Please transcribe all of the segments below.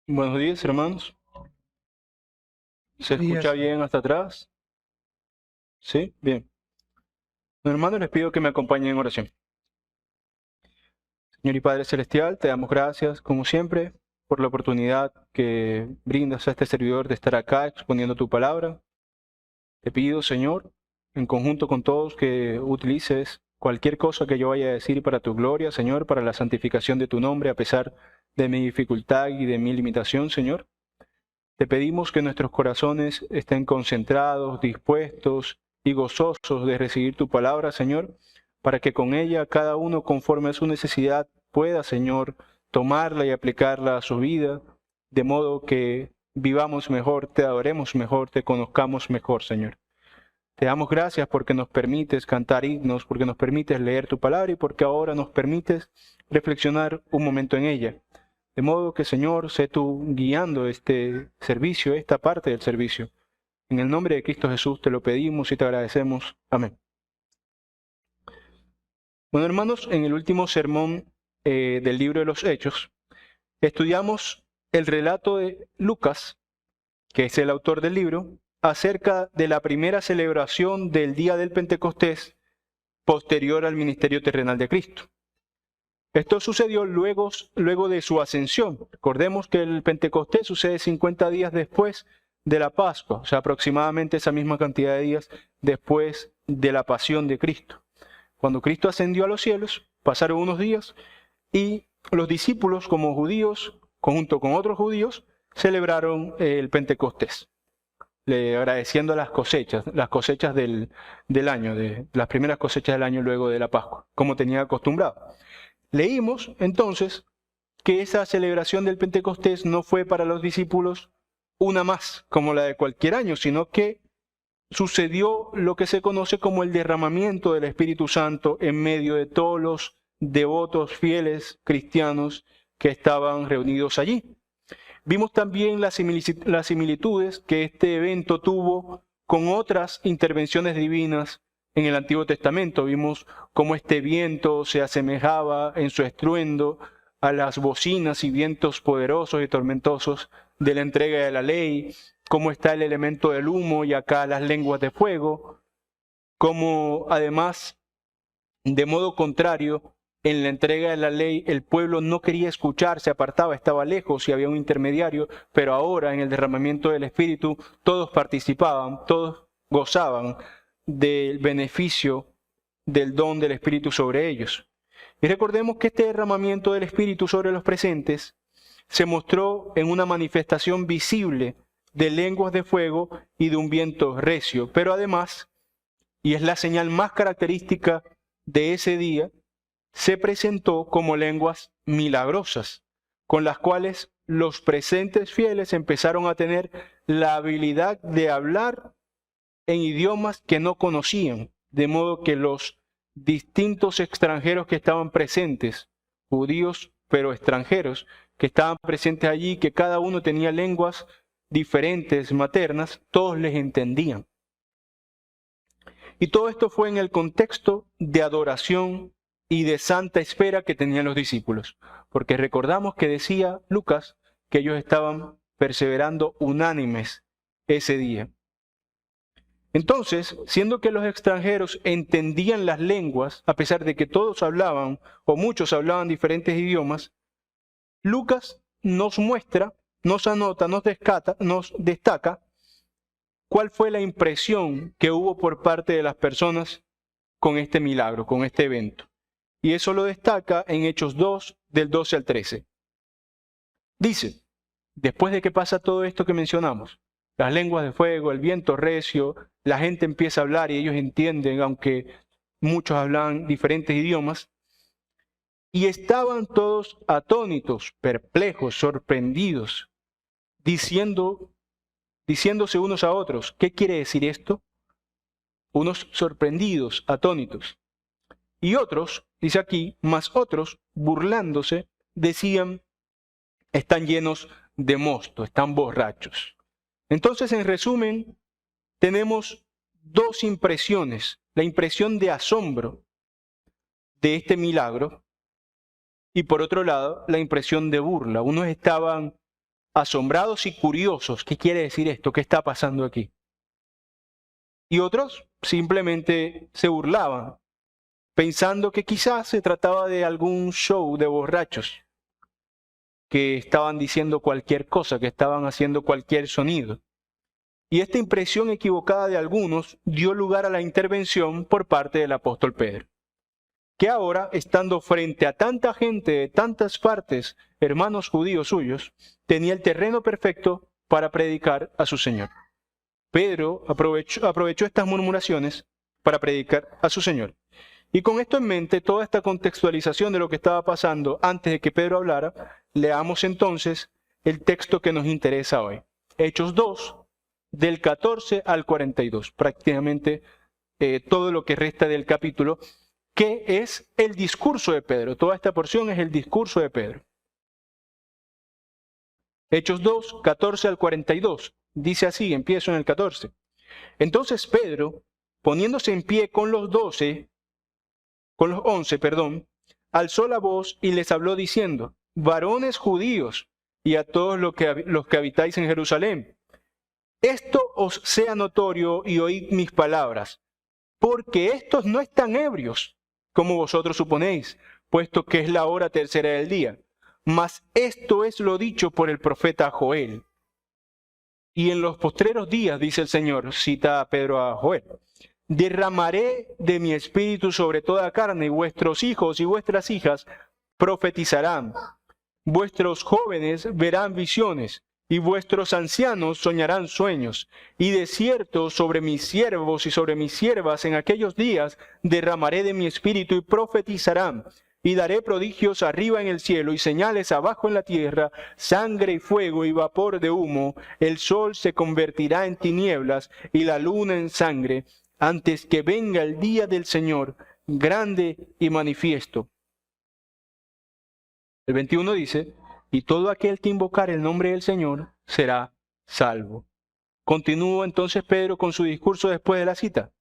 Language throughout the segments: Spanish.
Buenos días, hermanos. ¿Se Buenos escucha días. bien hasta atrás? ¿Sí? Bien. Hermanos, les pido que me acompañen en oración. Señor y Padre Celestial, te damos gracias, como siempre, por la oportunidad que brindas a este servidor de estar acá exponiendo tu palabra. Te pido, Señor, en conjunto con todos, que utilices cualquier cosa que yo vaya a decir para tu gloria, Señor, para la santificación de tu nombre, a pesar de mi dificultad y de mi limitación, Señor. Te pedimos que nuestros corazones estén concentrados, dispuestos y gozosos de recibir tu palabra, Señor, para que con ella cada uno, conforme a su necesidad, pueda, Señor, tomarla y aplicarla a su vida, de modo que vivamos mejor, te adoremos mejor, te conozcamos mejor, Señor. Te damos gracias porque nos permites cantar himnos, porque nos permites leer tu palabra y porque ahora nos permites reflexionar un momento en ella. De modo que, Señor, sé tú guiando este servicio, esta parte del servicio. En el nombre de Cristo Jesús te lo pedimos y te agradecemos. Amén. Bueno, hermanos, en el último sermón del libro de los Hechos, estudiamos el relato de Lucas, que es el autor del libro, acerca de la primera celebración del día del Pentecostés posterior al ministerio terrenal de Cristo. Esto sucedió luego de su ascensión. Recordemos que el Pentecostés sucede 50 días después de la Pascua, o sea, aproximadamente esa misma cantidad de días después de la pasión de Cristo. Cuando Cristo ascendió a los cielos, pasaron unos días y los discípulos, como judíos, junto con otros judíos, celebraron el Pentecostés, agradeciendo las cosechas del año, de las primeras cosechas del año luego de la Pascua, como tenía acostumbrado. Leímos entonces que esa celebración del Pentecostés no fue para los discípulos una más como la de cualquier año, sino que sucedió lo que se conoce como el derramamiento del Espíritu Santo en medio de todos los devotos fieles cristianos que estaban reunidos allí. Vimos también las similitudes que este evento tuvo con otras intervenciones divinas en el Antiguo Testamento. Vimos cómo este viento se asemejaba en su estruendo a las bocinas y vientos poderosos y tormentosos de la entrega de la ley, cómo está el elemento del humo y acá las lenguas de fuego, cómo además, de modo contrario, en la entrega de la ley el pueblo no quería escuchar, se apartaba, estaba lejos y había un intermediario, pero ahora en el derramamiento del Espíritu todos participaban, todos gozaban del beneficio del don del Espíritu sobre ellos. Y recordemos que este derramamiento del Espíritu sobre los presentes se mostró en una manifestación visible de lenguas de fuego y de un viento recio, pero además, y es la señal más característica de ese día, se presentó como lenguas milagrosas, con las cuales los presentes fieles empezaron a tener la habilidad de hablar en idiomas que no conocían, de modo que los distintos extranjeros que estaban presentes, judíos pero extranjeros, que estaban presentes allí, que cada uno tenía lenguas diferentes, maternas, todos les entendían. Y todo esto fue en el contexto de adoración y de santa espera que tenían los discípulos. Porque recordamos que decía Lucas que ellos estaban perseverando unánimes ese día. Entonces, siendo que los extranjeros entendían las lenguas, a pesar de que todos hablaban o muchos hablaban diferentes idiomas, Lucas nos muestra, nos anota, nos destaca cuál fue la impresión que hubo por parte de las personas con este milagro, con este evento. Y eso lo destaca en Hechos 2, del 12 al 13. Dice, después de que pasa todo esto que mencionamos, las lenguas de fuego, el viento recio, la gente empieza a hablar y ellos entienden, aunque muchos hablan diferentes idiomas, y estaban todos atónitos, perplejos, sorprendidos, diciéndose unos a otros, ¿qué quiere decir esto? Unos sorprendidos, atónitos. Y otros, dice aquí, más otros, burlándose, decían, están llenos de mosto, están borrachos. Entonces, en resumen, tenemos dos impresiones. La impresión de asombro de este milagro y por otro lado, la impresión de burla. Unos estaban asombrados y curiosos. ¿Qué quiere decir esto? ¿Qué está pasando aquí? Y otros simplemente se burlaban, pensando que quizás se trataba de algún show de borrachos que estaban diciendo cualquier cosa, que estaban haciendo cualquier sonido. Y esta impresión equivocada de algunos dio lugar a la intervención por parte del apóstol Pedro, que ahora, estando frente a tanta gente de tantas partes, hermanos judíos suyos, tenía el terreno perfecto para predicar a su Señor. Pedro aprovechó estas murmuraciones para predicar a su Señor. Y con esto en mente, toda esta contextualización de lo que estaba pasando antes de que Pedro hablara, leamos entonces el texto que nos interesa hoy. Hechos 2, del 14 al 42, prácticamente todo lo que resta del capítulo, que es el discurso de Pedro. Toda esta porción es el discurso de Pedro. Hechos 2, 14 al 42. Dice así, empiezo en el 14. Entonces Pedro, poniéndose en pie con los 11, alzó la voz y les habló diciendo: varones judíos y a todos los que habitáis en Jerusalén, esto os sea notorio y oíd mis palabras, porque estos no están ebrios, como vosotros suponéis, puesto que es la hora tercera del día. Mas esto es lo dicho por el profeta Joel. Y en los postreros días, dice el Señor, cita a Pedro a Joel, derramaré de mi espíritu sobre toda carne, y vuestros hijos y vuestras hijas profetizarán. Vuestros jóvenes verán visiones, y vuestros ancianos soñarán sueños. Y de cierto sobre mis siervos y sobre mis siervas en aquellos días derramaré de mi espíritu y profetizarán. Y daré prodigios arriba en el cielo y señales abajo en la tierra, sangre y fuego y vapor de humo. El sol se convertirá en tinieblas y la luna en sangre, antes que venga el día del Señor, grande y manifiesto. El 21 dice: y todo aquel que invocar el nombre del Señor será salvo. Continúa entonces Pedro con su discurso después de la cita.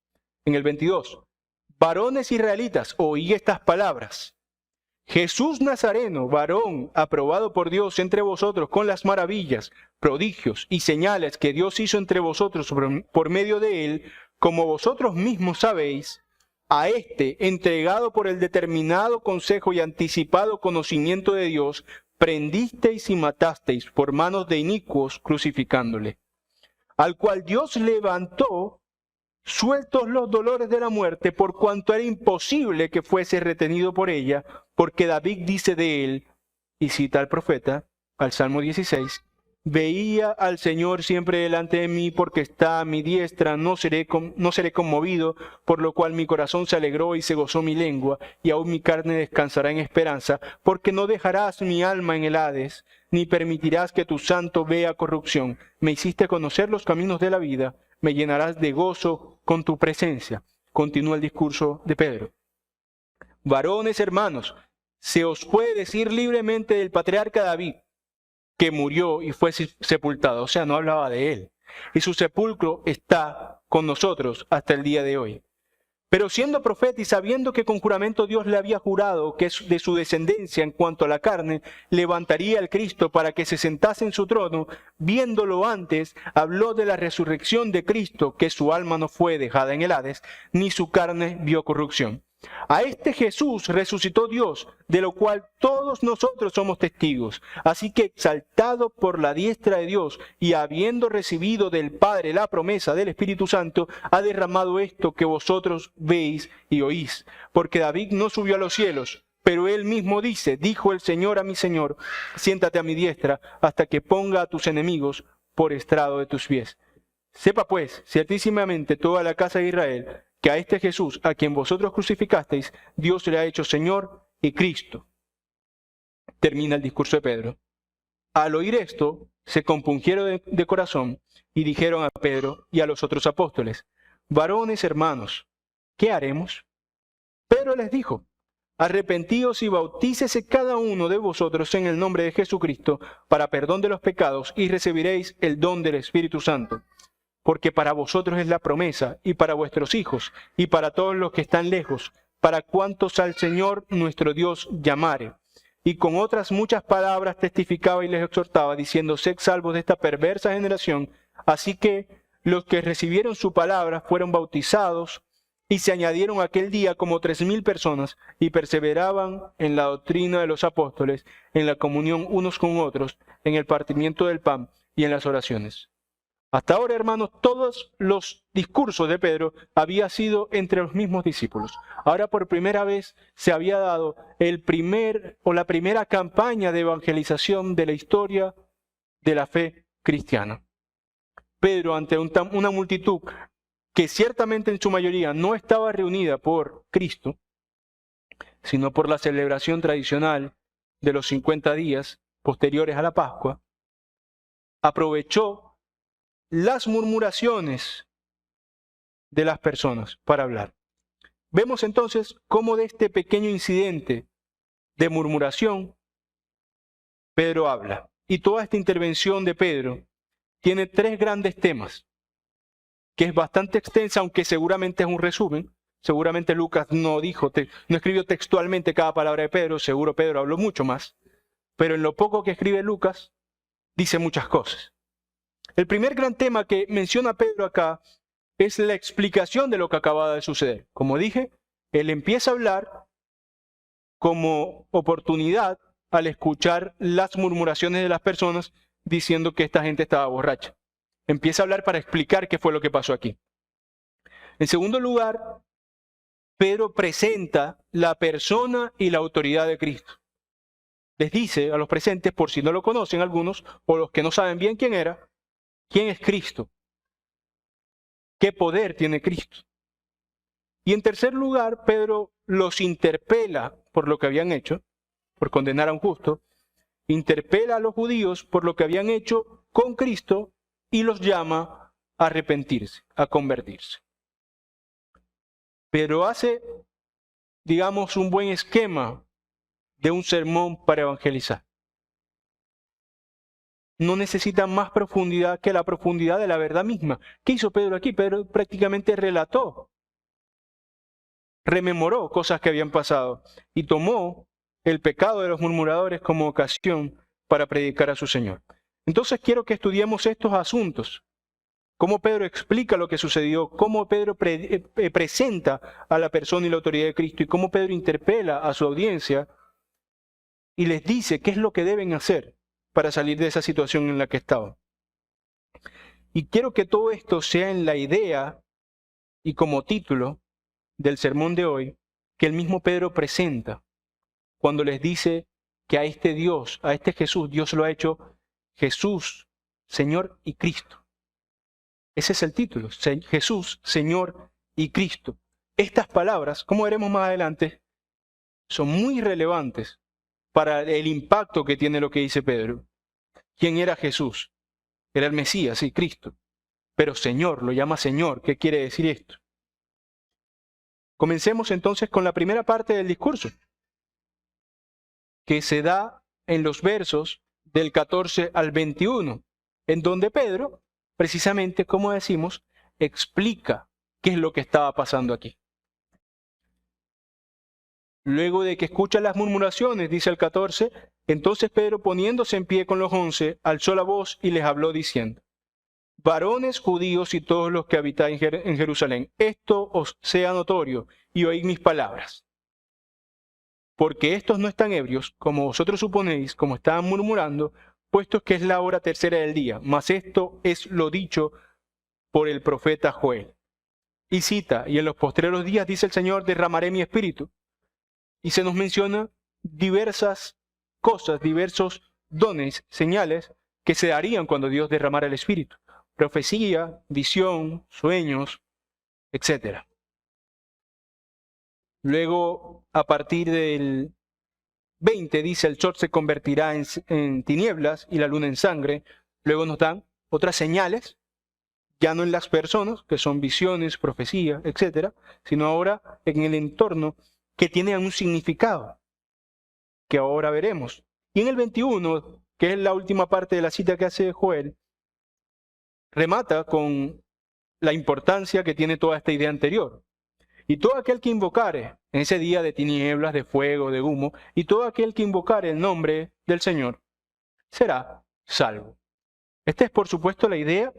En el 22, varones israelitas, oí estas palabras. Jesús Nazareno, varón aprobado por Dios entre vosotros con las maravillas, prodigios y señales que Dios hizo entre vosotros por medio de él, como vosotros mismos sabéis, a este, entregado por el determinado consejo y anticipado conocimiento de Dios, prendisteis y matasteis por manos de inicuos, crucificándole, al cual Dios levantó, sueltos los dolores de la muerte, por cuanto era imposible que fuese retenido por ella, porque David dice de él, y cita al profeta, al Salmo 16, veía al Señor siempre delante de mí, porque está a mi diestra, no seré conmovido, por lo cual mi corazón se alegró y se gozó mi lengua, y aún mi carne descansará en esperanza, porque no dejarás mi alma en el Hades, ni permitirás que tu santo vea corrupción. Me hiciste conocer los caminos de la vida, me llenarás de gozo con tu presencia. Continúa el discurso de Pedro. Varones hermanos, se os puede decir libremente del patriarca David, que murió y fue sepultado. O sea, no hablaba de él. Y su sepulcro está con nosotros hasta el día de hoy. Pero siendo profeta y sabiendo que con juramento Dios le había jurado que de su descendencia en cuanto a la carne levantaría al Cristo para que se sentase en su trono, viéndolo antes, habló de la resurrección de Cristo, que su alma no fue dejada en el Hades, ni su carne vio corrupción. A este Jesús resucitó Dios, de lo cual todos nosotros somos testigos. Así que exaltado por la diestra de Dios y habiendo recibido del Padre la promesa del Espíritu Santo, ha derramado esto que vosotros veis y oís. Porque David no subió a los cielos, pero él mismo dice, dijo el Señor a mi Señor, siéntate a mi diestra hasta que ponga a tus enemigos por estrado de tus pies. Sepa pues, ciertísimamente toda la casa de Israel, que a este Jesús, a quien vosotros crucificasteis, Dios le ha hecho Señor y Cristo. Termina el discurso de Pedro. Al oír esto, se compungieron de corazón y dijeron a Pedro y a los otros apóstoles, varones hermanos, ¿qué haremos? Pedro les dijo, arrepentíos y bautícese cada uno de vosotros en el nombre de Jesucristo para perdón de los pecados y recibiréis el don del Espíritu Santo. Porque para vosotros es la promesa, y para vuestros hijos, y para todos los que están lejos, para cuantos al Señor nuestro Dios llamare. y con otras muchas palabras testificaba y les exhortaba, diciendo: sed salvos de esta perversa generación. Así que los que recibieron su palabra fueron bautizados, y se añadieron aquel día como 3,000 personas, y perseveraban en la doctrina de los apóstoles, en la comunión unos con otros, en el partimiento del pan y en las oraciones. Hasta ahora, hermanos, todos los discursos de Pedro habían sido entre los mismos discípulos. Ahora por primera vez se había dado la primera campaña de evangelización de la historia de la fe cristiana. Pedro, ante una multitud que ciertamente en su mayoría no estaba reunida por Cristo, sino por la celebración tradicional de los 50 días posteriores a la Pascua, aprovechó las murmuraciones de las personas para hablar. Vemos entonces cómo de este pequeño incidente de murmuración Pedro habla. Y toda esta intervención de Pedro tiene 3 grandes temas, que es bastante extensa, aunque seguramente es un resumen. Seguramente Lucas no escribió textualmente cada palabra de Pedro, seguro Pedro habló mucho más, pero en lo poco que escribe Lucas dice muchas cosas. El primer gran tema que menciona Pedro acá es la explicación de lo que acaba de suceder. Como dije, él empieza a hablar como oportunidad al escuchar las murmuraciones de las personas diciendo que esta gente estaba borracha. Empieza a hablar para explicar qué fue lo que pasó aquí. En segundo lugar, Pedro presenta la persona y la autoridad de Cristo. Les dice a los presentes, por si no lo conocen algunos, o los que no saben bien quién era, quién es Cristo, qué poder tiene Cristo. Y en tercer lugar, Pedro los interpela por lo que habían hecho, por condenar a un justo, interpela a los judíos por lo que habían hecho con Cristo y los llama a arrepentirse, a convertirse. Pero hace, digamos, un buen esquema de un sermón para evangelizar. No necesita más profundidad que la profundidad de la verdad misma. ¿Qué hizo Pedro aquí? Pedro prácticamente relató, rememoró cosas que habían pasado y tomó el pecado de los murmuradores como ocasión para predicar a su Señor. Entonces quiero que estudiemos estos asuntos. Cómo Pedro explica lo que sucedió, cómo Pedro presenta a la persona y la autoridad de Cristo y cómo Pedro interpela a su audiencia y les dice qué es lo que deben hacer para salir de esa situación en la que estaban. Y quiero que todo esto sea en la idea y como título del sermón de hoy que el mismo Pedro presenta cuando les dice que a este Dios, a este Jesús, Dios lo ha hecho Jesús, Señor y Cristo. Ese es el título, Jesús, Señor y Cristo. Estas palabras, como veremos más adelante, son muy relevantes para el impacto que tiene lo que dice Pedro. ¿Quién era Jesús? Era el Mesías, sí, Cristo. Pero Señor, lo llama Señor. ¿Qué quiere decir esto? Comencemos entonces con la primera parte del discurso, que se da en los versos del 14 al 21, en donde Pedro, precisamente, como decimos, explica qué es lo que estaba pasando aquí. Luego de que escucha las murmuraciones, dice el 14, entonces Pedro, poniéndose en pie con los 11, alzó la voz y les habló diciendo: varones judíos y todos los que habitáis en Jerusalén, esto os sea notorio y oíd mis palabras. Porque estos no están ebrios, como vosotros suponéis, como estaban murmurando, puesto que es la hora tercera del día, mas esto es lo dicho por el profeta Joel. Y cita, y en los postreros días, dice el Señor, derramaré mi espíritu. Y se nos menciona diversas cosas, diversos dones, señales que se darían cuando Dios derramara el espíritu. Profecía, visión, sueños, etc. Luego, a partir del 20, dice, el sol se convertirá en tinieblas y la luna en sangre. Luego nos dan otras señales, ya no en las personas, que son visiones, profecía, etc., sino ahora en el entorno que tiene un significado, que ahora veremos. Y en el 21, que es la última parte de la cita que hace Joel, remata con la importancia que tiene toda esta idea anterior. y todo aquel que invocare, en ese día de tinieblas, de fuego, de humo, y todo aquel que invocare el nombre del Señor, será salvo. Esta es, por supuesto, la idea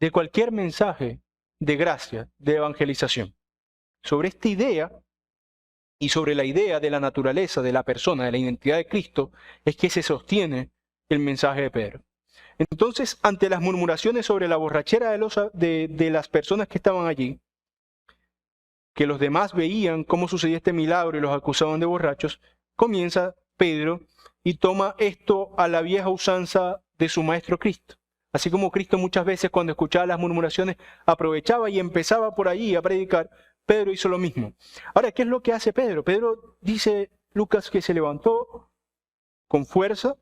de cualquier mensaje de gracia, de evangelización. Sobre esta idea y sobre la idea de la naturaleza de la persona, de la identidad de Cristo, es que se sostiene el mensaje de Pedro. Entonces, ante las murmuraciones sobre la borrachera de las personas que estaban allí, que los demás veían cómo sucedía este milagro y los acusaban de borrachos, comienza Pedro y toma esto a la vieja usanza de su maestro Cristo. Así como Cristo muchas veces cuando escuchaba las murmuraciones aprovechaba y empezaba por allí a predicar, Pedro hizo lo mismo. Ahora, ¿qué es lo que hace Pedro? Pedro dice, Lucas, que se levantó con fuerza,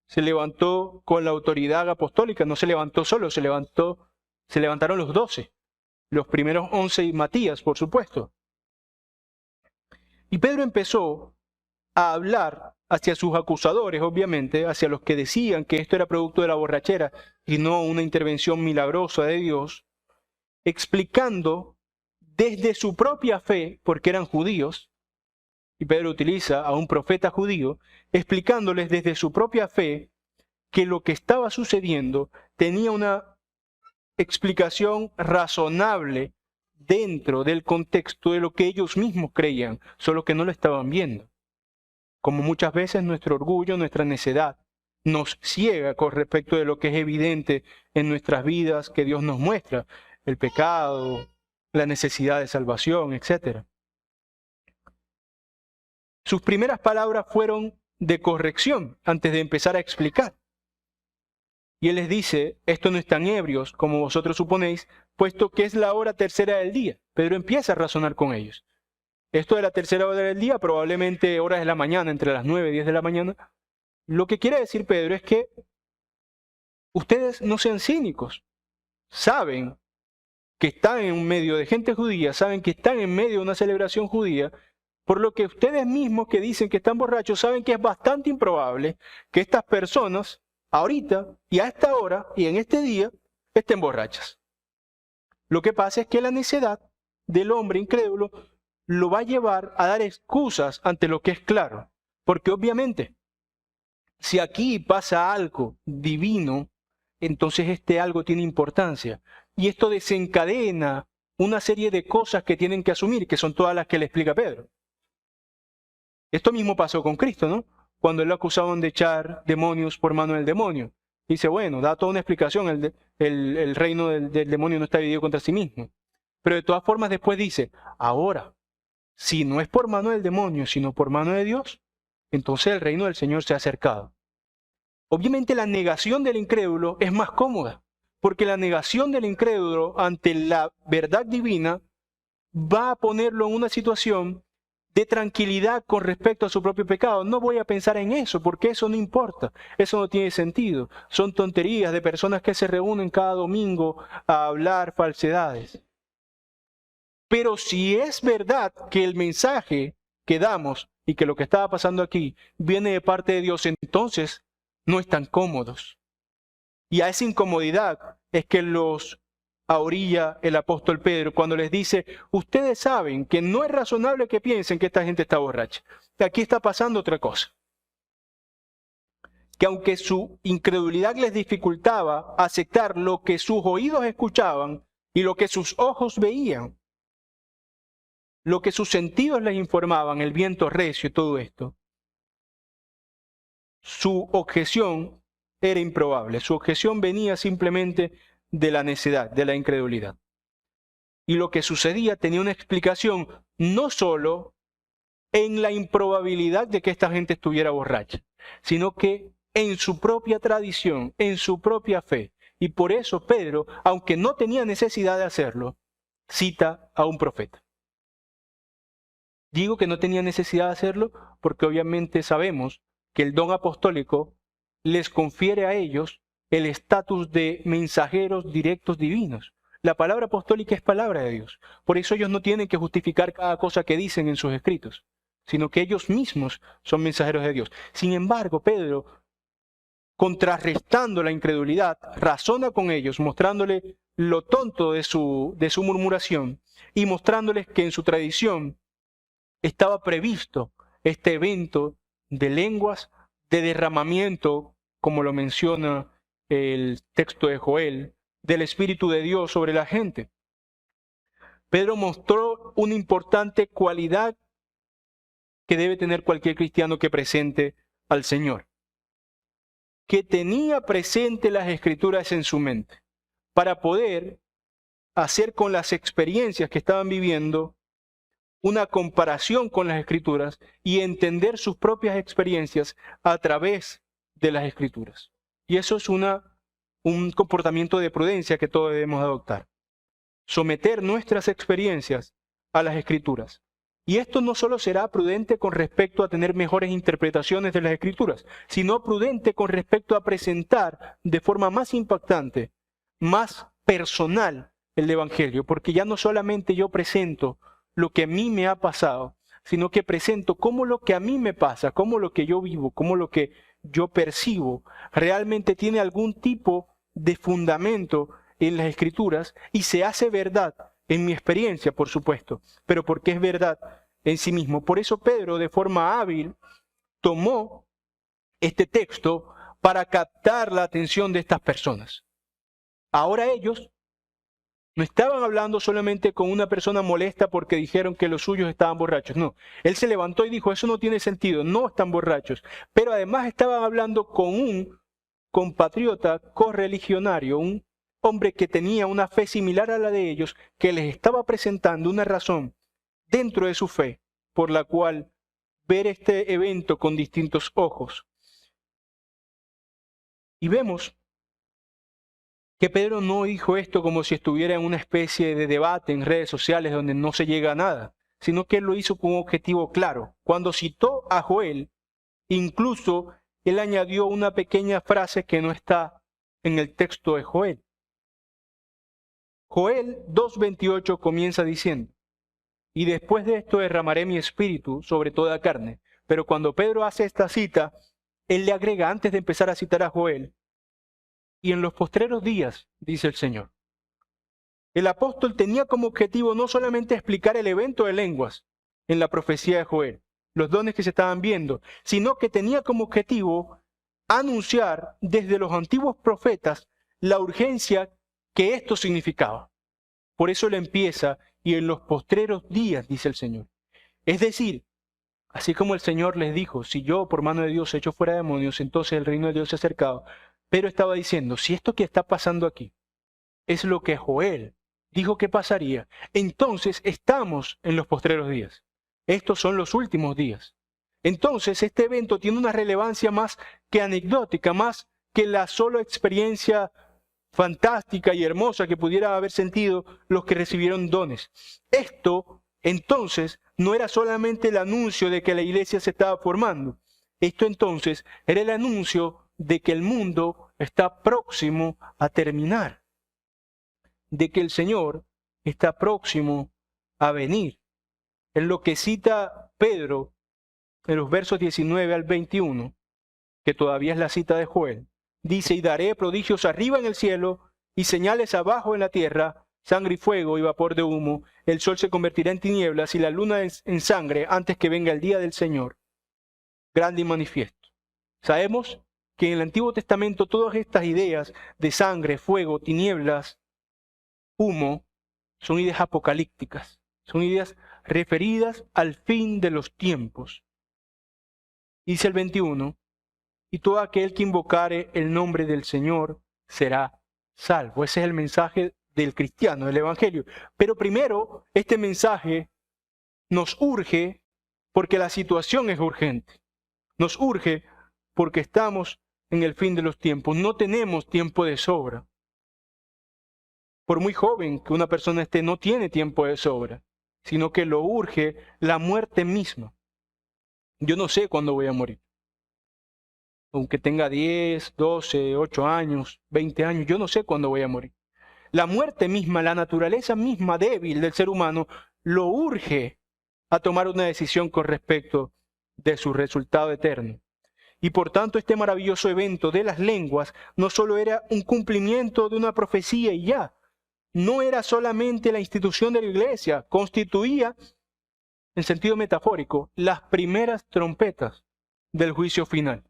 se levantó con la autoridad apostólica, no se levantó solo, se levantaron los 12, los primeros 11 y Matías, por supuesto. Y Pedro empezó a hablar hacia sus acusadores, obviamente, hacia los que decían que esto era producto de la borrachera y no una intervención milagrosa de Dios, explicando desde su propia fe, porque eran judíos, y Pedro utiliza a un profeta judío, explicándoles desde su propia fe que lo que estaba sucediendo tenía una explicación razonable dentro del contexto de lo que ellos mismos creían, solo que no lo estaban viendo. Como muchas veces nuestro orgullo, nuestra necedad, nos ciega con respecto de lo que es evidente en nuestras vidas que Dios nos muestra, el pecado, la necesidad de salvación, etc. Sus primeras palabras fueron de corrección antes de empezar a explicar. Y él les dice, esto no están ebrios, como vosotros suponéis, puesto que es la hora tercera del día. Pedro empieza a razonar con ellos. Esto de la tercera hora del día, probablemente horas de la mañana, entre las 9 y 10 de la mañana. Lo que quiere decir Pedro es que ustedes no sean cínicos. Saben que están en medio de gente judía, saben que están en medio de una celebración judía, por lo que ustedes mismos que dicen que están borrachos saben que es bastante improbable que estas personas ahorita y a esta hora y en este día estén borrachas. Lo que pasa es que la necedad del hombre incrédulo lo va a llevar a dar excusas ante lo que es claro. Porque obviamente, si aquí pasa algo divino, entonces este algo tiene importancia. Y esto desencadena una serie de cosas que tienen que asumir, que son todas las que le explica Pedro. Esto mismo pasó con Cristo, ¿no? Cuando él lo acusaban de echar demonios por mano del demonio. Dice, bueno, da toda una explicación, el reino del demonio no está dividido contra sí mismo. Pero de todas formas después dice, ahora, si no es por mano del demonio, sino por mano de Dios, entonces el reino del Señor se ha acercado. Obviamente la negación del incrédulo es más cómoda, porque la negación del incrédulo ante la verdad divina va a ponerlo en una situación de tranquilidad con respecto a su propio pecado. No voy a pensar en eso, porque eso no importa, eso no tiene sentido. Son tonterías de personas que se reúnen cada domingo a hablar falsedades. Pero si es verdad que el mensaje que damos y que lo que estaba pasando aquí viene de parte de Dios, entonces no están cómodos. Y a esa incomodidad es que los ahorilla el apóstol Pedro cuando les dice, ustedes saben que no es razonable que piensen que esta gente está borracha. Aquí está pasando otra cosa. Que aunque su incredulidad les dificultaba aceptar lo que sus oídos escuchaban y lo que sus ojos veían, lo que sus sentidos les informaban, el viento recio y todo esto, su objeción era improbable. Su objeción venía simplemente de la necedad, de la incredulidad. Y lo que sucedía tenía una explicación no solo en la improbabilidad de que esta gente estuviera borracha, sino que en su propia tradición, en su propia fe. Y por eso Pedro, aunque no tenía necesidad de hacerlo, cita a un profeta. Digo que no tenía necesidad de hacerlo porque obviamente sabemos que el don apostólico les confiere a ellos el estatus de mensajeros directos divinos. La palabra apostólica es palabra de Dios. Por eso ellos no tienen que justificar cada cosa que dicen en sus escritos, sino que ellos mismos son mensajeros de Dios. Sin embargo, Pedro, contrarrestando la incredulidad, razona con ellos, mostrándoles lo tonto de su murmuración y mostrándoles que en su tradición estaba previsto este evento de lenguas de derramamiento, como lo menciona el texto de Joel, del Espíritu de Dios sobre la gente. Pedro mostró una importante cualidad que debe tener cualquier cristiano que presente al Señor, que tenía presente las Escrituras en su mente para poder hacer con las experiencias que estaban viviendo una comparación con las Escrituras y entender sus propias experiencias a través de las Escrituras. Y eso es un comportamiento de prudencia que todos debemos adoptar. Someter nuestras experiencias a las Escrituras. Y esto no solo será prudente con respecto a tener mejores interpretaciones de las Escrituras, sino prudente con respecto a presentar de forma más impactante, más personal el Evangelio, porque ya no solamente yo presento lo que a mí me ha pasado, sino que presento cómo lo que a mí me pasa, cómo lo que yo vivo, cómo lo que yo percibo, realmente tiene algún tipo de fundamento en las Escrituras y se hace verdad en mi experiencia, por supuesto, pero porque es verdad en sí mismo. Por eso Pedro, de forma hábil, tomó este texto para captar la atención de estas personas. Ahora ellos no estaban hablando solamente con una persona molesta porque dijeron que los suyos estaban borrachos. No, él se levantó y dijo, eso no tiene sentido, no están borrachos. Pero además estaban hablando con un compatriota correligionario, un hombre que tenía una fe similar a la de ellos, que les estaba presentando una razón dentro de su fe por la cual ver este evento con distintos ojos. Y vemos que Pedro no dijo esto como si estuviera en una especie de debate en redes sociales donde no se llega a nada, sino que él lo hizo con un objetivo claro. Cuando citó a Joel, incluso él añadió una pequeña frase que no está en el texto de Joel. Joel 2:28 comienza diciendo, y después de esto derramaré mi espíritu sobre toda carne. Pero cuando Pedro hace esta cita, él le agrega antes de empezar a citar a Joel, y en los postreros días, dice el Señor. El apóstol tenía como objetivo no solamente explicar el evento de lenguas en la profecía de Joel, los dones que se estaban viendo, sino que tenía como objetivo anunciar desde los antiguos profetas la urgencia que esto significaba. Por eso le empieza, y en los postreros días, dice el Señor. Es decir, así como el Señor les dijo, si yo por mano de Dios echo fuera demonios, entonces el reino de Dios se ha acercado. Pero estaba diciendo, si esto que está pasando aquí es lo que Joel dijo que pasaría, entonces estamos en los postreros días. Estos son los últimos días. Entonces este evento tiene una relevancia más que anecdótica, más que la sola experiencia fantástica y hermosa que pudiera haber sentido los que recibieron dones. Esto, entonces, no era solamente el anuncio de que la iglesia se estaba formando. Esto entonces era el anuncio de que el mundo está próximo a terminar, de que el Señor está próximo a venir. En lo que cita Pedro en los versos 19 al 21, que todavía es la cita de Joel, dice, y daré prodigios arriba en el cielo y señales abajo en la tierra, sangre y fuego y vapor de humo, el sol se convertirá en tinieblas y la luna en sangre antes que venga el día del Señor, grande y manifiesto. Sabemos que en el Antiguo Testamento todas estas ideas de sangre, fuego, tinieblas, humo, son ideas apocalípticas, son ideas referidas al fin de los tiempos. Dice el 21, y todo aquel que invocare el nombre del Señor será salvo. Ese es el mensaje del cristiano, del Evangelio. Pero primero, este mensaje nos urge porque la situación es urgente. Nos urge porque estamos en el fin de los tiempos. No tenemos tiempo de sobra. Por muy joven que una persona esté, no tiene tiempo de sobra, sino que lo urge la muerte misma. Yo no sé cuándo voy a morir. Aunque tenga 10, 12, 8 años, 20 años, yo no sé cuándo voy a morir. La muerte misma, la naturaleza misma débil del ser humano, lo urge a tomar una decisión con respecto de su resultado eterno. Y por tanto este maravilloso evento de las lenguas no solo era un cumplimiento de una profecía y ya, no era solamente la institución de la iglesia, constituía, en sentido metafórico, las primeras trompetas del juicio final.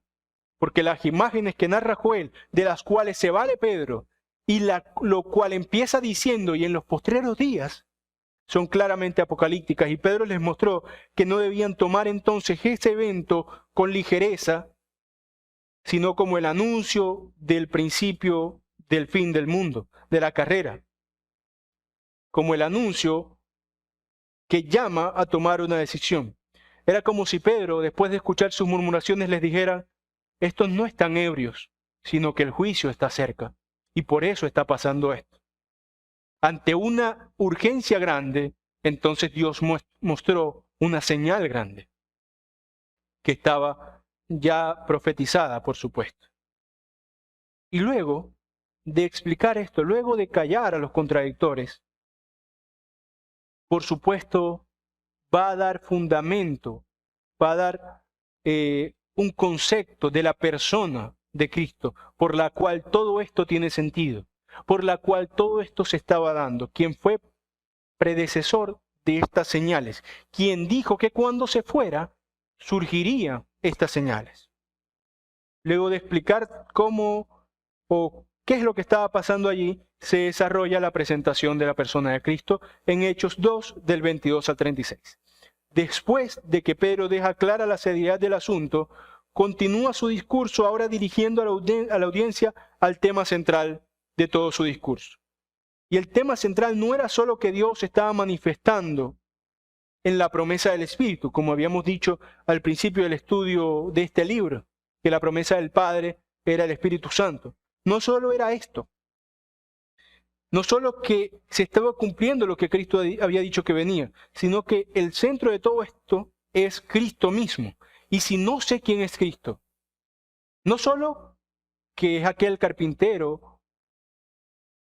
Porque las imágenes que narra Joel, de las cuales se vale Pedro, y lo cual empieza diciendo, y en los postreros días, son claramente apocalípticas, y Pedro les mostró que no debían tomar entonces ese evento con ligereza, sino como el anuncio del principio del fin del mundo, de la carrera, como el anuncio que llama a tomar una decisión. Era como si Pedro, después de escuchar sus murmuraciones, les dijera: estos no están ebrios, sino que el juicio está cerca, y por eso está pasando esto. Ante una urgencia grande, entonces Dios mostró una señal grande, que estaba ya profetizada, por supuesto. Y luego de explicar esto, luego de callar a los contradictores, por supuesto, va a dar fundamento, va a dar un concepto de la persona de Cristo, por la cual todo esto tiene sentido, por la cual todo esto se estaba dando, quien fue predecesor de estas señales, quien dijo que cuando se fuera, surgirían estas señales. Luego de explicar cómo o qué es lo que estaba pasando allí, se desarrolla la presentación de la persona de Cristo en Hechos 2, del 22 al 36. Después de que Pedro deja clara la seriedad del asunto, continúa su discurso, ahora dirigiendo a la audiencia al tema central de todo su discurso. Y el tema central no era solo que Dios estaba manifestando en la promesa del Espíritu, como habíamos dicho al principio del estudio de este libro, que la promesa del Padre era el Espíritu Santo. No solo era esto, no solo que se estaba cumpliendo lo que Cristo había dicho que venía, sino que el centro de todo esto es Cristo mismo. Y si no sé quién es Cristo, no solo que es aquel carpintero,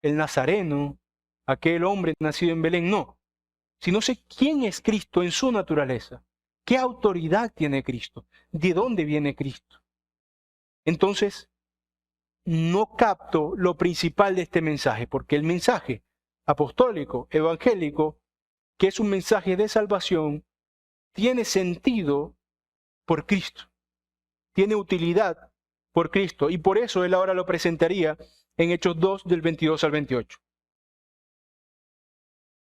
el nazareno, aquel hombre nacido en Belén, no. Si no sé quién es Cristo en su naturaleza, qué autoridad tiene Cristo, de dónde viene Cristo, entonces no capto lo principal de este mensaje, porque el mensaje apostólico, evangélico, que es un mensaje de salvación, tiene sentido por Cristo, tiene utilidad por Cristo, y por eso él ahora lo presentaría en Hechos 2, del 22 al 28.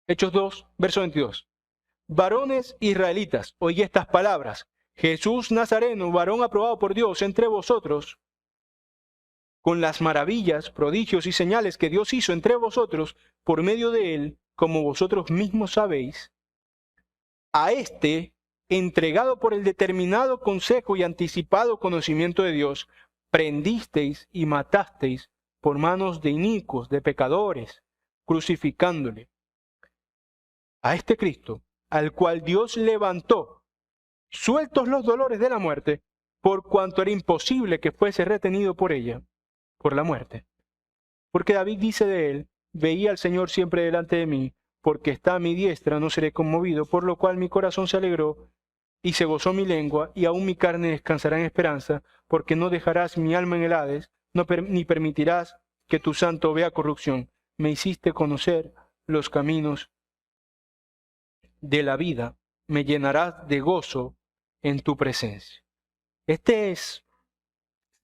Hechos 2, verso 22. Varones israelitas, oí estas palabras: Jesús Nazareno, varón aprobado por Dios entre vosotros, con las maravillas, prodigios y señales que Dios hizo entre vosotros por medio de él, como vosotros mismos sabéis, a este, entregado por el determinado consejo y anticipado conocimiento de Dios, prendisteis y matasteis por manos de inicuos, de pecadores, crucificándole. A este Cristo, al cual Dios levantó, sueltos los dolores de la muerte, por cuanto era imposible que fuese retenido por ella, por la muerte. Porque David dice de él: veía al Señor siempre delante de mí, porque está a mi diestra, no seré conmovido, por lo cual mi corazón se alegró y se gozó mi lengua, y aún mi carne descansará en esperanza, porque no dejarás mi alma en el Hades, ni permitirás que tu santo vea corrupción. Me hiciste conocer los caminos de la vida, me llenarás de gozo en tu presencia. Este es,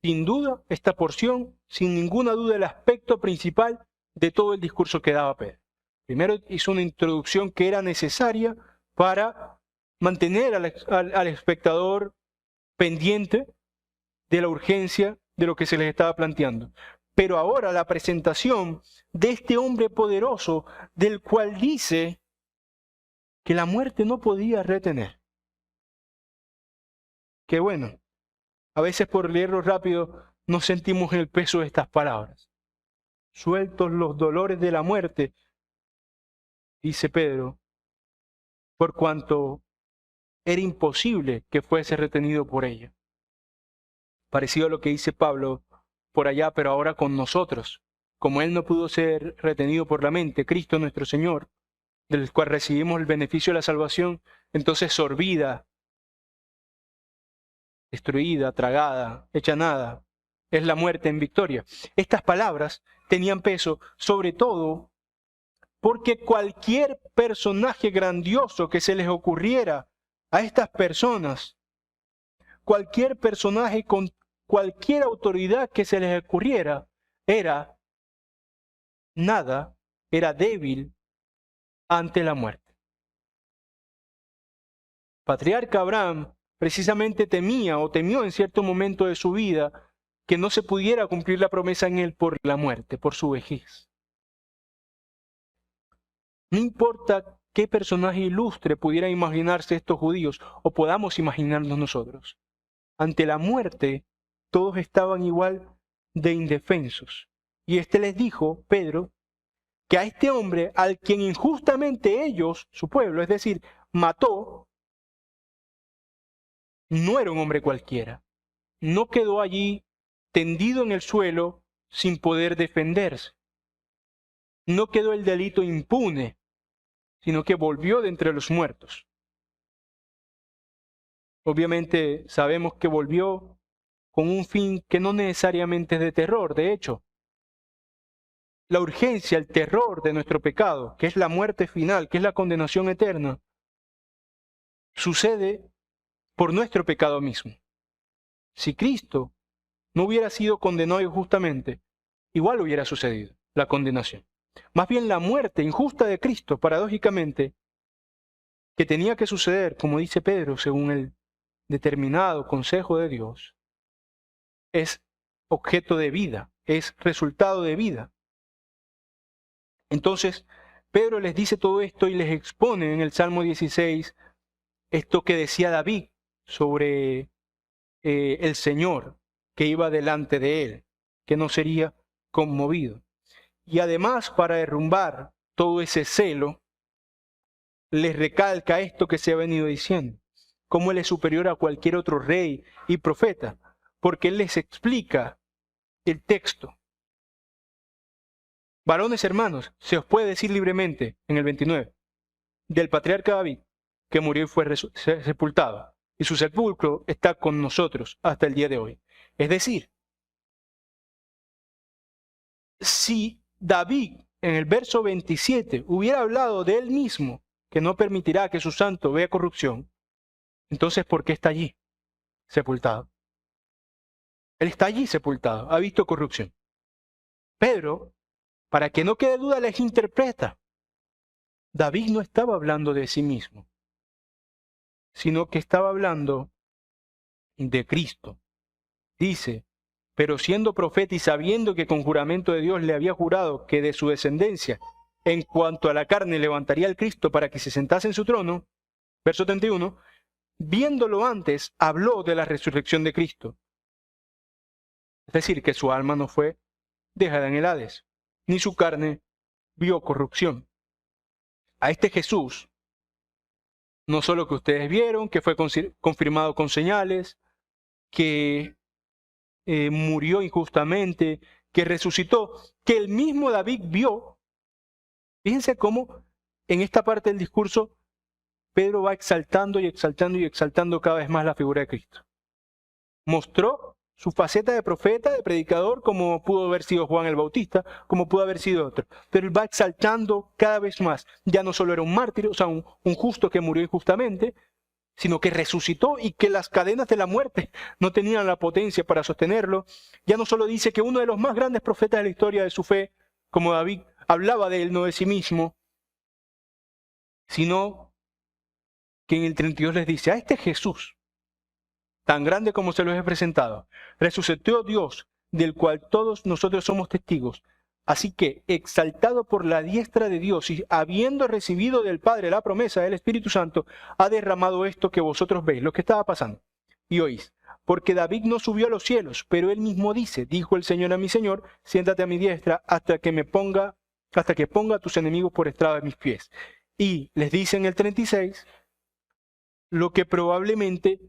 sin duda, esta porción, sin ninguna duda, el aspecto principal de todo el discurso que daba Pedro. Primero hizo una introducción que era necesaria para mantener al espectador pendiente de la urgencia de lo que se les estaba planteando. Pero ahora la presentación de este hombre poderoso, del cual dice que la muerte no podía retener. Que bueno, a veces por leerlo rápido no sentimos el peso de estas palabras. Sueltos los dolores de la muerte, dice Pedro, por cuanto era imposible que fuese retenido por ella. Parecido a lo que dice Pablo por allá, pero ahora con nosotros. Como él no pudo ser retenido por la mente, Cristo nuestro Señor, del cual recibimos el beneficio de la salvación, entonces sorbida, destruida, tragada, hecha nada, es la muerte en victoria. Estas palabras tenían peso, sobre todo Porque cualquier personaje grandioso que se les ocurriera a estas personas, cualquier personaje con cualquier autoridad que se les ocurriera, era nada, era débil ante la muerte. Patriarca Abraham precisamente temía o temió en cierto momento de su vida que no se pudiera cumplir la promesa en él por la muerte, por su vejez. No importa qué personaje ilustre pudieran imaginarse estos judíos o podamos imaginarnos nosotros. Ante la muerte, todos estaban igual de indefensos. Y les dijo, Pedro, que a este hombre al quien injustamente ellos, su pueblo, es decir, mató, no era un hombre cualquiera. No quedó allí tendido en el suelo sin poder defenderse. No quedó el delito impune, sino que volvió de entre los muertos. Obviamente sabemos que volvió con un fin que no necesariamente es de terror. De hecho, la urgencia, el terror de nuestro pecado, que es la muerte final, que es la condenación eterna, sucede por nuestro pecado mismo. Si Cristo no hubiera sido condenado injustamente, igual hubiera sucedido la condenación. Más bien la muerte injusta de Cristo, paradójicamente, que tenía que suceder, como dice Pedro, según el determinado consejo de Dios, es objeto de vida, es resultado de vida. Entonces, Pedro les dice todo esto y les expone en el Salmo 16 esto que decía David sobre el Señor que iba delante de él, que no sería conmovido. Y además, para derrumbar todo ese celo, les recalca esto que se ha venido diciendo, cómo él es superior a cualquier otro rey y profeta, porque él les explica el texto. Varones hermanos, se os puede decir libremente, en el 29, del patriarca David, que murió y fue sepultado, y su sepulcro está con nosotros hasta el día de hoy. Es decir, si David en el verso 27 hubiera hablado de él mismo, que no permitirá que su santo vea corrupción, entonces ¿por qué está allí sepultado? Él está allí sepultado, ha visto corrupción. Pedro, para que no quede duda, les interpreta. David no estaba hablando de sí mismo, sino que estaba hablando de Cristo. Dice, pero siendo profeta y sabiendo que con juramento de Dios le había jurado que de su descendencia, en cuanto a la carne, levantaría al Cristo para que se sentase en su trono, verso 31, viéndolo antes, habló de la resurrección de Cristo. Es decir, que su alma no fue dejada en el Hades, ni su carne vio corrupción. A este Jesús, no solo que ustedes vieron, que fue confirmado con señales, que murió injustamente, que resucitó, que el mismo David vio. Fíjense cómo en esta parte del discurso Pedro va exaltando y exaltando y exaltando cada vez más la figura de Cristo. Mostró su faceta de profeta, de predicador, como pudo haber sido Juan el Bautista, como pudo haber sido otro. Pero él va exaltando cada vez más. Ya no solo era un mártir, o sea, un justo que murió injustamente, sino que resucitó y que las cadenas de la muerte no tenían la potencia para sostenerlo. Ya no solo dice que uno de los más grandes profetas de la historia de su fe, como David, hablaba de él, no de sí mismo, sino que en el 32 les dice, a este Jesús, tan grande como se los he presentado, resucitó Dios, del cual todos nosotros somos testigos. Así que, exaltado por la diestra de Dios y habiendo recibido del Padre la promesa del Espíritu Santo, ha derramado esto que vosotros veis, lo que estaba pasando, y oís. Porque David no subió a los cielos, pero él mismo dice, dijo el Señor a mi Señor, siéntate a mi diestra hasta que ponga a tus enemigos por estrado de mis pies. Y les dice en el 36, lo que probablemente,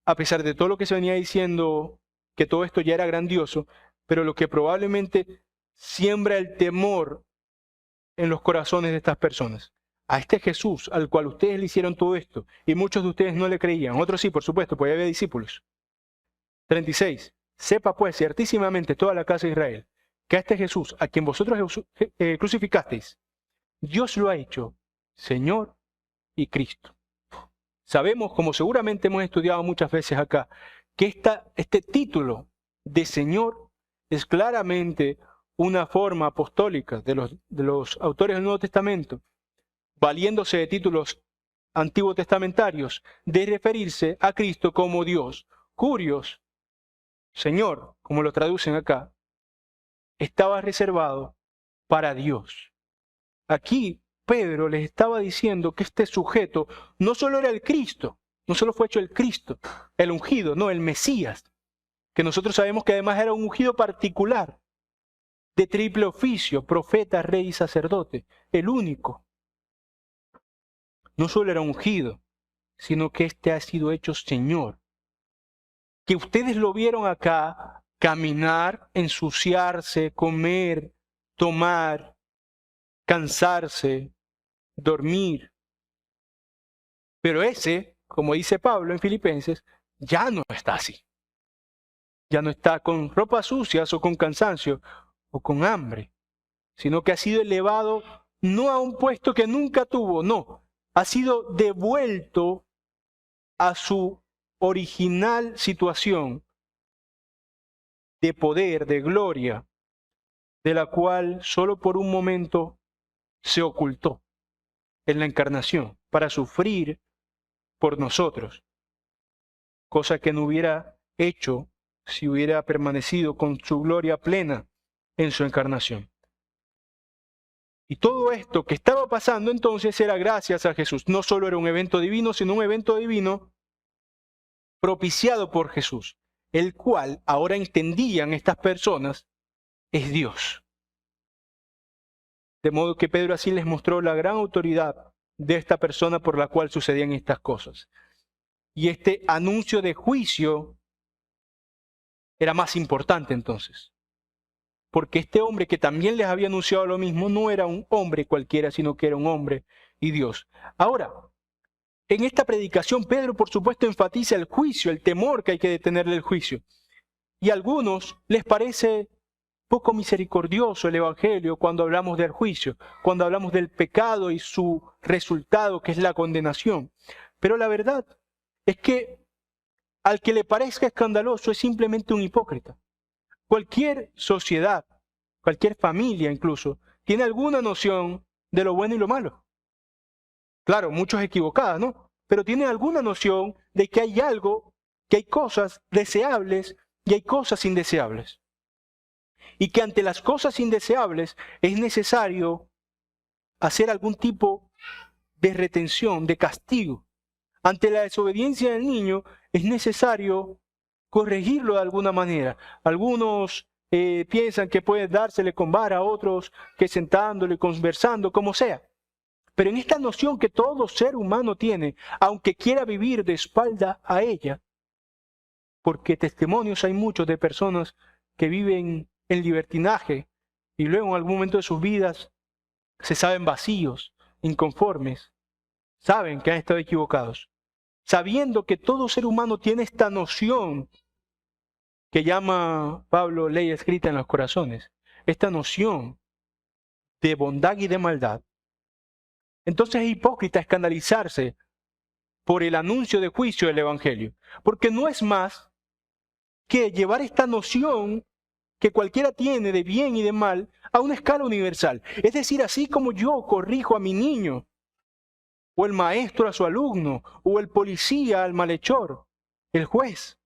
a pesar de todo lo que se venía diciendo, que todo esto ya era grandioso, pero lo que probablemente siembra el temor en los corazones de estas personas. A este Jesús, al cual ustedes le hicieron todo esto, y muchos de ustedes no le creían, otros sí, por supuesto, porque había discípulos. 36. Sepa pues ciertísimamente toda la casa de Israel, que a este Jesús, a quien vosotros crucificasteis, Dios lo ha hecho Señor y Cristo. Sabemos, como seguramente hemos estudiado muchas veces acá, que este título de Señor es claramente una forma apostólica de los autores del Nuevo Testamento, valiéndose de títulos antiguos testamentarios, de referirse a Cristo como Dios. Curios, Señor, como lo traducen acá, estaba reservado para Dios. Aquí Pedro les estaba diciendo que este sujeto no solo era el Cristo, no solo fue hecho el Cristo, el ungido, no, el Mesías, que nosotros sabemos que además era un ungido particular, de triple oficio, profeta, rey y sacerdote, el único. No solo era ungido, sino que este ha sido hecho Señor. Que ustedes lo vieron acá caminar, ensuciarse, comer, tomar, cansarse, dormir. Pero ese, como dice Pablo en Filipenses, ya no está así. Ya no está con ropas sucias o con cansancio o con hambre, sino que ha sido elevado no a un puesto que nunca tuvo, no, ha sido devuelto a su original situación de poder, de gloria, de la cual solo por un momento se ocultó en la encarnación para sufrir por nosotros, cosa que no hubiera hecho si hubiera permanecido con su gloria plena en su encarnación. Y todo esto que estaba pasando entonces era gracias a Jesús. No solo era un evento divino, sino un evento divino propiciado por Jesús, el cual ahora entendían estas personas es Dios. De modo que Pedro así les mostró la gran autoridad de esta persona por la cual sucedían estas cosas. Y este anuncio de juicio era más importante entonces, porque este hombre que también les había anunciado lo mismo no era un hombre cualquiera, sino que era un hombre y Dios. Ahora, en esta predicación Pedro por supuesto enfatiza el juicio, el temor que hay que detenerle el juicio. Y a algunos les parece poco misericordioso el Evangelio cuando hablamos del juicio, cuando hablamos del pecado y su resultado, que es la condenación. Pero la verdad es que al que le parezca escandaloso es simplemente un hipócrita. Cualquier sociedad, cualquier familia incluso, tiene alguna noción de lo bueno y lo malo. Claro, muchos equivocadas, ¿no? Pero tiene alguna noción de que hay algo, que hay cosas deseables y hay cosas indeseables. Y que ante las cosas indeseables es necesario hacer algún tipo de retención, de castigo. Ante la desobediencia del niño es necesario corregirlo de alguna manera. Algunos piensan que puede dársele con vara, otros que sentándole, conversando, como sea. Pero en esta noción que todo ser humano tiene, aunque quiera vivir de espalda a ella, porque testimonios hay muchos de personas que viven en libertinaje y luego en algún momento de sus vidas se saben vacíos, inconformes, saben que han estado equivocados, sabiendo que todo ser humano tiene esta noción que llama Pablo ley escrita en los corazones, esta noción de bondad y de maldad. Entonces es hipócrita escandalizarse por el anuncio de juicio del Evangelio, porque no es más que llevar esta noción que cualquiera tiene de bien y de mal a una escala universal. Es decir, así como yo corrijo a mi niño, o el maestro a su alumno, o el policía al malhechor, el juez,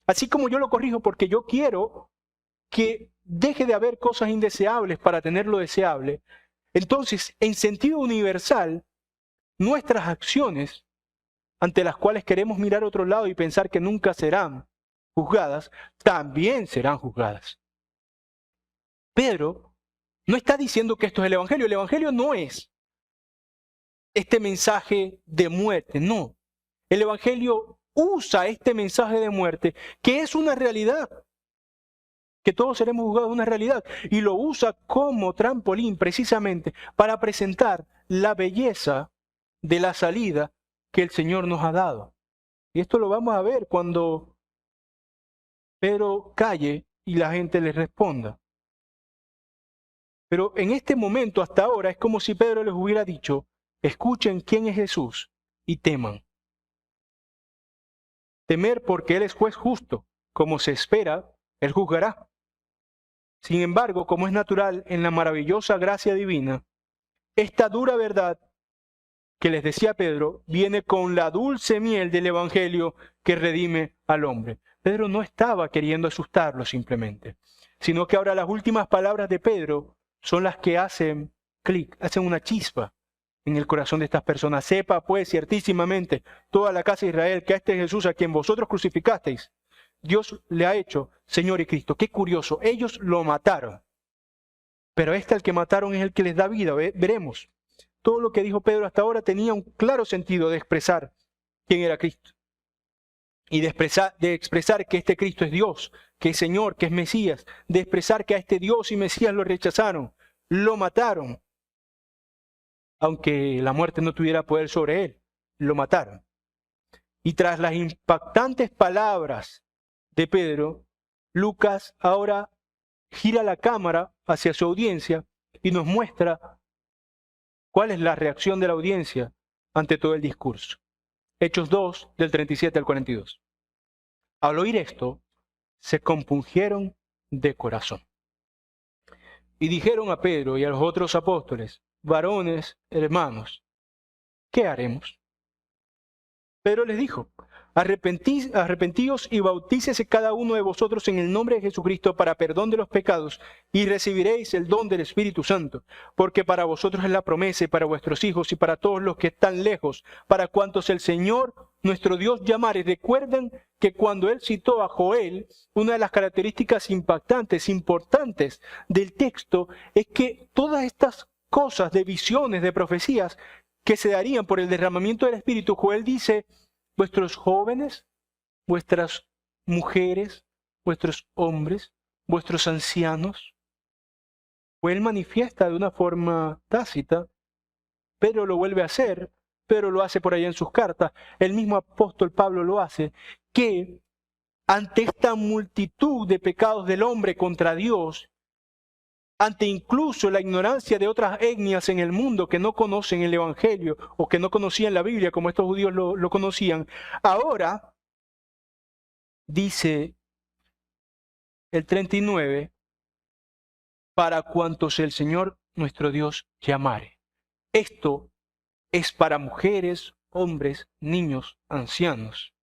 así como yo lo corrijo porque yo quiero que deje de haber cosas indeseables para tener lo deseable, entonces, en sentido universal, nuestras acciones, ante las cuales queremos mirar a otro lado y pensar que nunca serán juzgadas, también serán juzgadas. Pedro no está diciendo que esto es el Evangelio. El Evangelio no es este mensaje de muerte, no. El Evangelio usa este mensaje de muerte, que es una realidad, que todos seremos juzgados, una realidad, y lo usa como trampolín precisamente para presentar la belleza de la salida que el Señor nos ha dado. Y esto lo vamos a ver cuando Pedro calle y la gente le responda. Pero en este momento, hasta ahora, es como si Pedro les hubiera dicho, escuchen quién es Jesús y teman. Temer porque Él es juez justo, como se espera, Él juzgará. Sin embargo, como es natural en la maravillosa gracia divina, esta dura verdad que les decía Pedro viene con la dulce miel del Evangelio que redime al hombre. Pedro no estaba queriendo asustarlo simplemente, sino que ahora las últimas palabras de Pedro son las que hacen clic, hacen una chispa en el corazón de estas personas. Sepa pues ciertísimamente toda la casa de Israel que a este Jesús a quien vosotros crucificasteis, Dios le ha hecho Señor y Cristo. Qué curioso, ellos lo mataron, pero el que mataron es el que les da vida. Veremos. Todo lo que dijo Pedro hasta ahora tenía un claro sentido de expresar quién era Cristo. Y de expresar que este Cristo es Dios, que es Señor, que es Mesías. De expresar que a este Dios y Mesías lo rechazaron, lo mataron. Aunque la muerte no tuviera poder sobre él, lo mataron. Y tras las impactantes palabras de Pedro, Lucas ahora gira la cámara hacia su audiencia y nos muestra cuál es la reacción de la audiencia ante todo el discurso. Hechos 2, del 37 al 42. Al oír esto, se compungieron de corazón. Y dijeron a Pedro y a los otros apóstoles, varones, hermanos, ¿qué haremos? Pedro les dijo, arrepentíos y bautícese cada uno de vosotros en el nombre de Jesucristo para perdón de los pecados y recibiréis el don del Espíritu Santo, porque para vosotros es la promesa y para vuestros hijos y para todos los que están lejos, para cuantos el Señor nuestro Dios llamare. Recuerden que cuando él citó a Joel, una de las características impactantes, importantes del texto, es que todas estas cosas de visiones, de profecías, que se darían por el derramamiento del Espíritu, Joel dice, vuestros jóvenes, vuestras mujeres, vuestros hombres, vuestros ancianos. Joel manifiesta de una forma tácita, Pedro lo vuelve a hacer, Pedro lo hace por allá en sus cartas, el mismo apóstol Pablo lo hace, que ante esta multitud de pecados del hombre contra Dios, ante incluso la ignorancia de otras etnias en el mundo que no conocen el Evangelio o que no conocían la Biblia como estos judíos lo conocían, ahora dice el 39, para cuantos el Señor nuestro Dios llamare. Esto es para mujeres, hombres, niños, ancianos,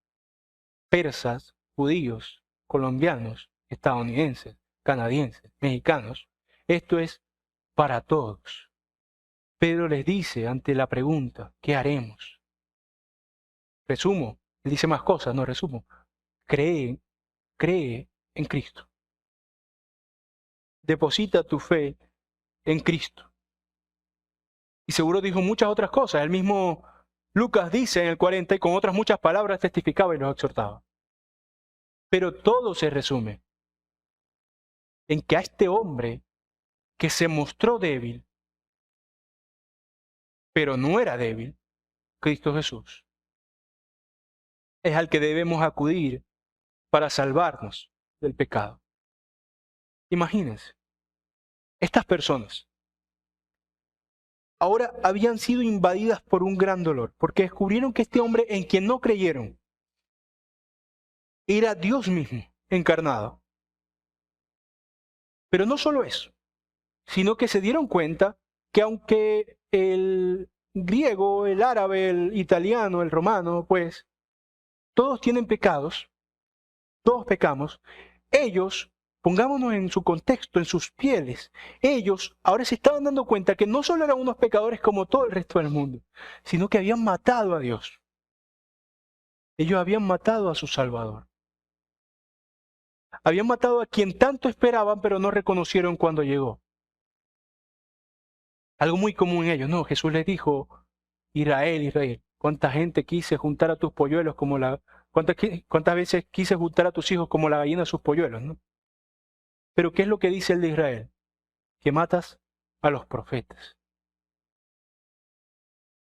persas, judíos, colombianos, estadounidenses, canadienses, mexicanos. Esto es para todos. Pedro les dice ante la pregunta, ¿qué haremos? Resumo, él dice más cosas, no resumo. Cree en Cristo. Deposita tu fe en Cristo. Y seguro dijo muchas otras cosas. El mismo Lucas dice en el 40 y con otras muchas palabras testificaba y los exhortaba. Pero todo se resume en que a este hombre que se mostró débil, pero no era débil, Cristo Jesús, es al que debemos acudir para salvarnos del pecado. Imagínense, estas personas ahora habían sido invadidas por un gran dolor, porque descubrieron que este hombre en quien no creyeron era Dios mismo encarnado. Pero no solo eso, sino que se dieron cuenta que aunque el griego, el árabe, el italiano, el romano, pues, todos tienen pecados, todos pecamos, ellos, pongámonos en su contexto, en sus pieles, ellos ahora se estaban dando cuenta que no solo eran unos pecadores como todo el resto del mundo, sino que habían matado a Dios. Ellos habían matado a su Salvador. Habían matado a quien tanto esperaban, pero no reconocieron cuando llegó. Algo muy común en ellos, ¿no? Jesús les dijo, Israel, Israel, ¿cuánta gente quise juntar a tus polluelos como la... ¿Cuántas veces quise juntar a tus hijos como la gallina a sus polluelos, ¿no? Pero ¿qué es lo que dice el de Israel? Que matas a los profetas.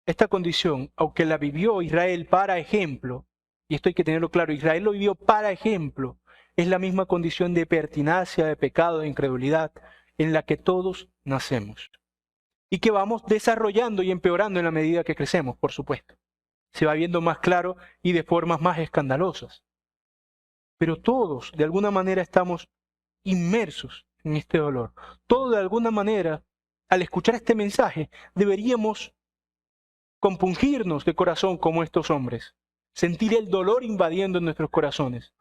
Esta condición, aunque la vivió Israel para ejemplo, y esto hay que tenerlo claro, Israel lo vivió para ejemplo, es la misma condición de pertinacia, de pecado, de incredulidad, en la que todos nacemos. Y que vamos desarrollando y empeorando en la medida que crecemos, por supuesto. Se va viendo más claro y de formas más escandalosas. Pero todos, de alguna manera, estamos inmersos en este dolor. Todos, de alguna manera, al escuchar este mensaje, deberíamos compungirnos de corazón como estos hombres, sentir el dolor invadiendo nuestros corazones.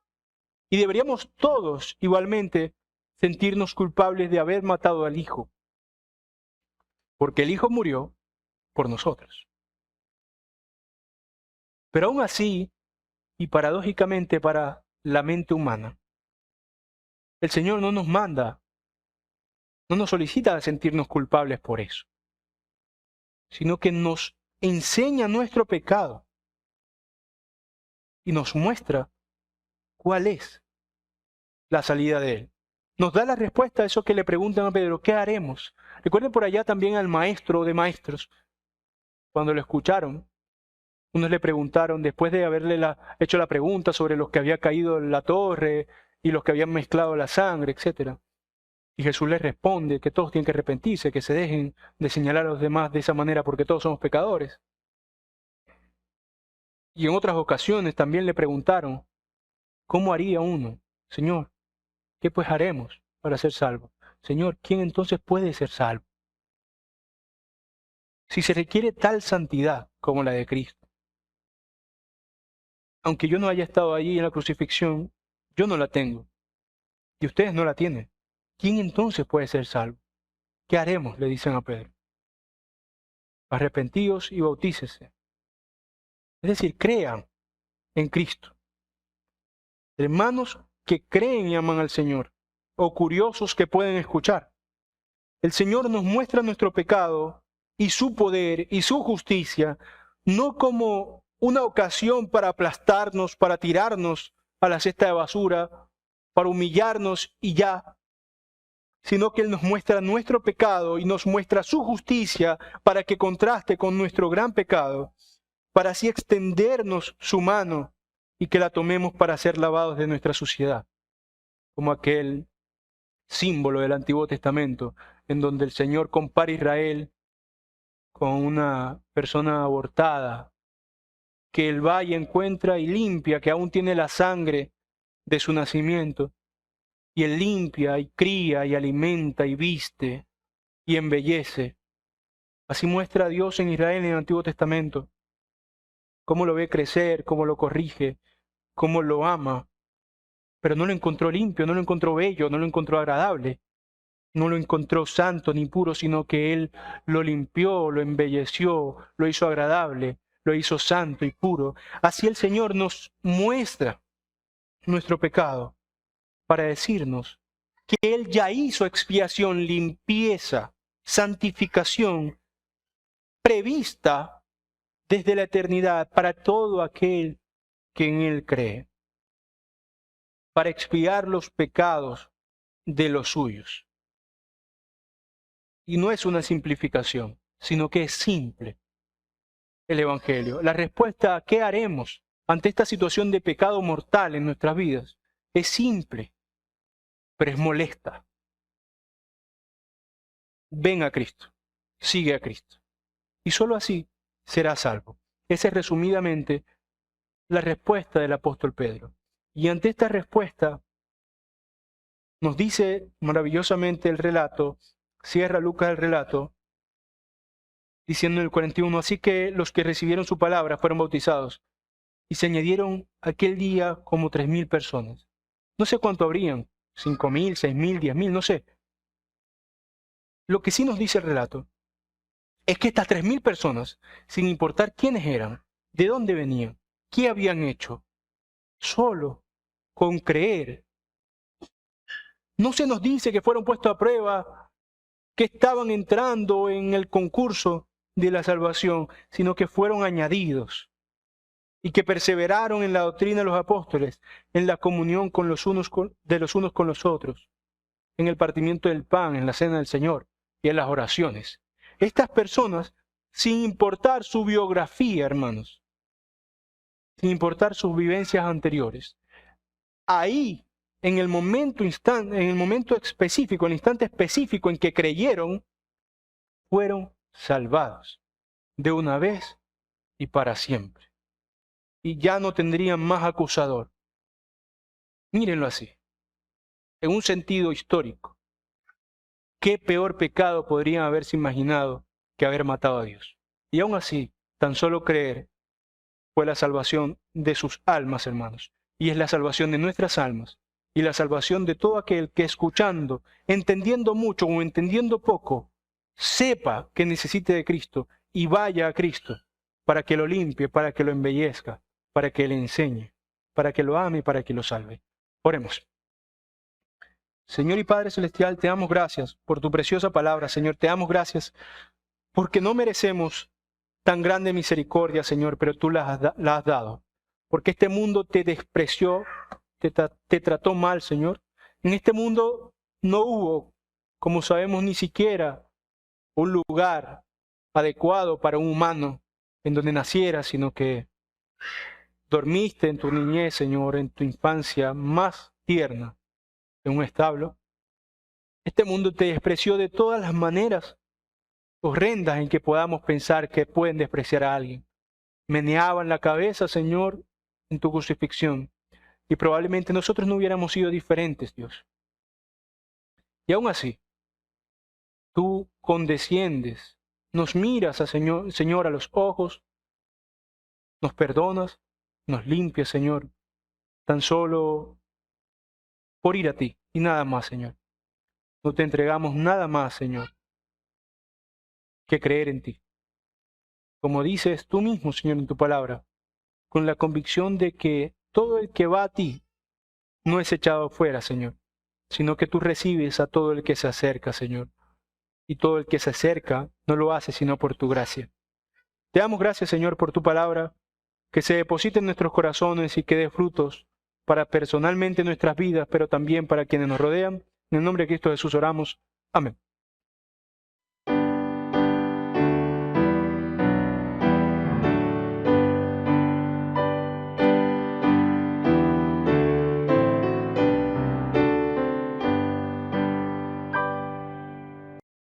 Y deberíamos todos, igualmente, sentirnos culpables de haber matado al Hijo, porque el Hijo murió por nosotros. Pero aún así, y paradójicamente para la mente humana, el Señor no nos manda, no nos solicita sentirnos culpables por eso, sino que nos enseña nuestro pecado y nos muestra cuál es la salida de él. Nos da la respuesta a eso que le preguntan a Pedro, ¿qué haremos? Recuerden por allá también al maestro de maestros, cuando lo escucharon, unos le preguntaron, después de haberle hecho la pregunta sobre los que había caído en la torre y los que habían mezclado la sangre, etc. Y Jesús les responde que todos tienen que arrepentirse, que se dejen de señalar a los demás de esa manera porque todos somos pecadores. Y en otras ocasiones también le preguntaron, ¿cómo haría uno? Señor, ¿qué pues haremos para ser salvos? Señor, ¿quién entonces puede ser salvo? Si se requiere tal santidad como la de Cristo, aunque yo no haya estado allí en la crucifixión, yo no la tengo. Y ustedes no la tienen. ¿Quién entonces puede ser salvo? ¿Qué haremos? Le dicen a Pedro. Arrepentíos y bautícese. Es decir, crean en Cristo. Hermanos que creen y aman al Señor, o curiosos que pueden escuchar. El Señor nos muestra nuestro pecado y su poder y su justicia, no como una ocasión para aplastarnos, para tirarnos a la cesta de basura, para humillarnos y ya, sino que Él nos muestra nuestro pecado y nos muestra su justicia para que contraste con nuestro gran pecado, para así extendernos su mano y que la tomemos para ser lavados de nuestra suciedad, como aquel símbolo del Antiguo Testamento, en donde el Señor compara a Israel con una persona abortada, que Él va y encuentra y limpia, que aún tiene la sangre de su nacimiento, y Él limpia y cría y alimenta y viste y embellece. Así muestra a Dios en Israel en el Antiguo Testamento, cómo lo ve crecer, cómo lo corrige, cómo lo ama, pero no lo encontró limpio, no lo encontró bello, no lo encontró agradable, no lo encontró santo ni puro, sino que Él lo limpió, lo embelleció, lo hizo agradable, lo hizo santo y puro. Así el Señor nos muestra nuestro pecado para decirnos que Él ya hizo expiación, limpieza, santificación, prevista desde la eternidad para todo aquel que en Él cree, para expiar los pecados de los suyos. Y no es una simplificación, sino que es simple el Evangelio. La respuesta a qué haremos ante esta situación de pecado mortal en nuestras vidas es simple, pero es molesta. Ven a Cristo, sigue a Cristo. Y solo así serás salvo. Esa es resumidamente la respuesta del apóstol Pedro. Y ante esta respuesta nos dice maravillosamente el relato, cierra Lucas el relato, diciendo en el 41, así que los que recibieron su palabra fueron bautizados, y se añadieron aquel día como 3,000 personas. No sé cuánto habrían, 5,000, 6,000, 10,000, no sé. Lo que sí nos dice el relato es que estas 3,000 personas, sin importar quiénes eran, de dónde venían, qué habían hecho, solo con creer. No se nos dice que fueron puestos a prueba, que estaban entrando en el concurso de la salvación, sino que fueron añadidos y que perseveraron en la doctrina de los apóstoles, en la comunión con de los unos con los otros, en el partimiento del pan, en la cena del Señor y en las oraciones. Estas personas, sin importar su biografía, hermanos, sin importar sus vivencias anteriores, ahí, en el momento específico, el instante específico en que creyeron, fueron salvados de una vez y para siempre. Y ya no tendrían más acusador. Mírenlo así, en un sentido histórico. ¿Qué peor pecado podrían haberse imaginado que haber matado a Dios? Y aún así, tan solo creer fue la salvación de sus almas, hermanos. Y es la salvación de nuestras almas. Y la salvación de todo aquel que escuchando, entendiendo mucho o entendiendo poco, sepa que necesite de Cristo y vaya a Cristo para que lo limpie, para que lo embellezca, para que le enseñe, para que lo ame y para que lo salve. Oremos. Señor y Padre Celestial, te damos gracias por tu preciosa palabra, Señor. Te damos gracias porque no merecemos tan grande misericordia, Señor, pero tú la has dado. Porque este mundo te despreció, te trató mal, Señor. En este mundo no hubo, como sabemos, ni siquiera un lugar adecuado para un humano en donde naciera, sino que dormiste en tu niñez, Señor, en tu infancia más tierna, en un establo. Este mundo te despreció de todas las maneras horrendas en que podamos pensar que pueden despreciar a alguien. Meneaban la cabeza, Señor, en tu crucifixión. Y probablemente nosotros no hubiéramos sido diferentes, Dios. Y aún así, tú condesciendes, nos miras, Señor, a los ojos, nos perdonas, nos limpias, Señor, tan solo por ir a ti y nada más, Señor. No te entregamos nada más, Señor, que creer en ti. Como dices tú mismo, Señor, en tu palabra, con la convicción de que todo el que va a ti no es echado fuera, Señor, sino que tú recibes a todo el que se acerca, Señor. Y todo el que se acerca no lo hace sino por tu gracia. Te damos gracias, Señor, por tu palabra, que se deposite en nuestros corazones y que dé frutos para personalmente nuestras vidas, pero también para quienes nos rodean. En el nombre de Cristo Jesús oramos. Amén.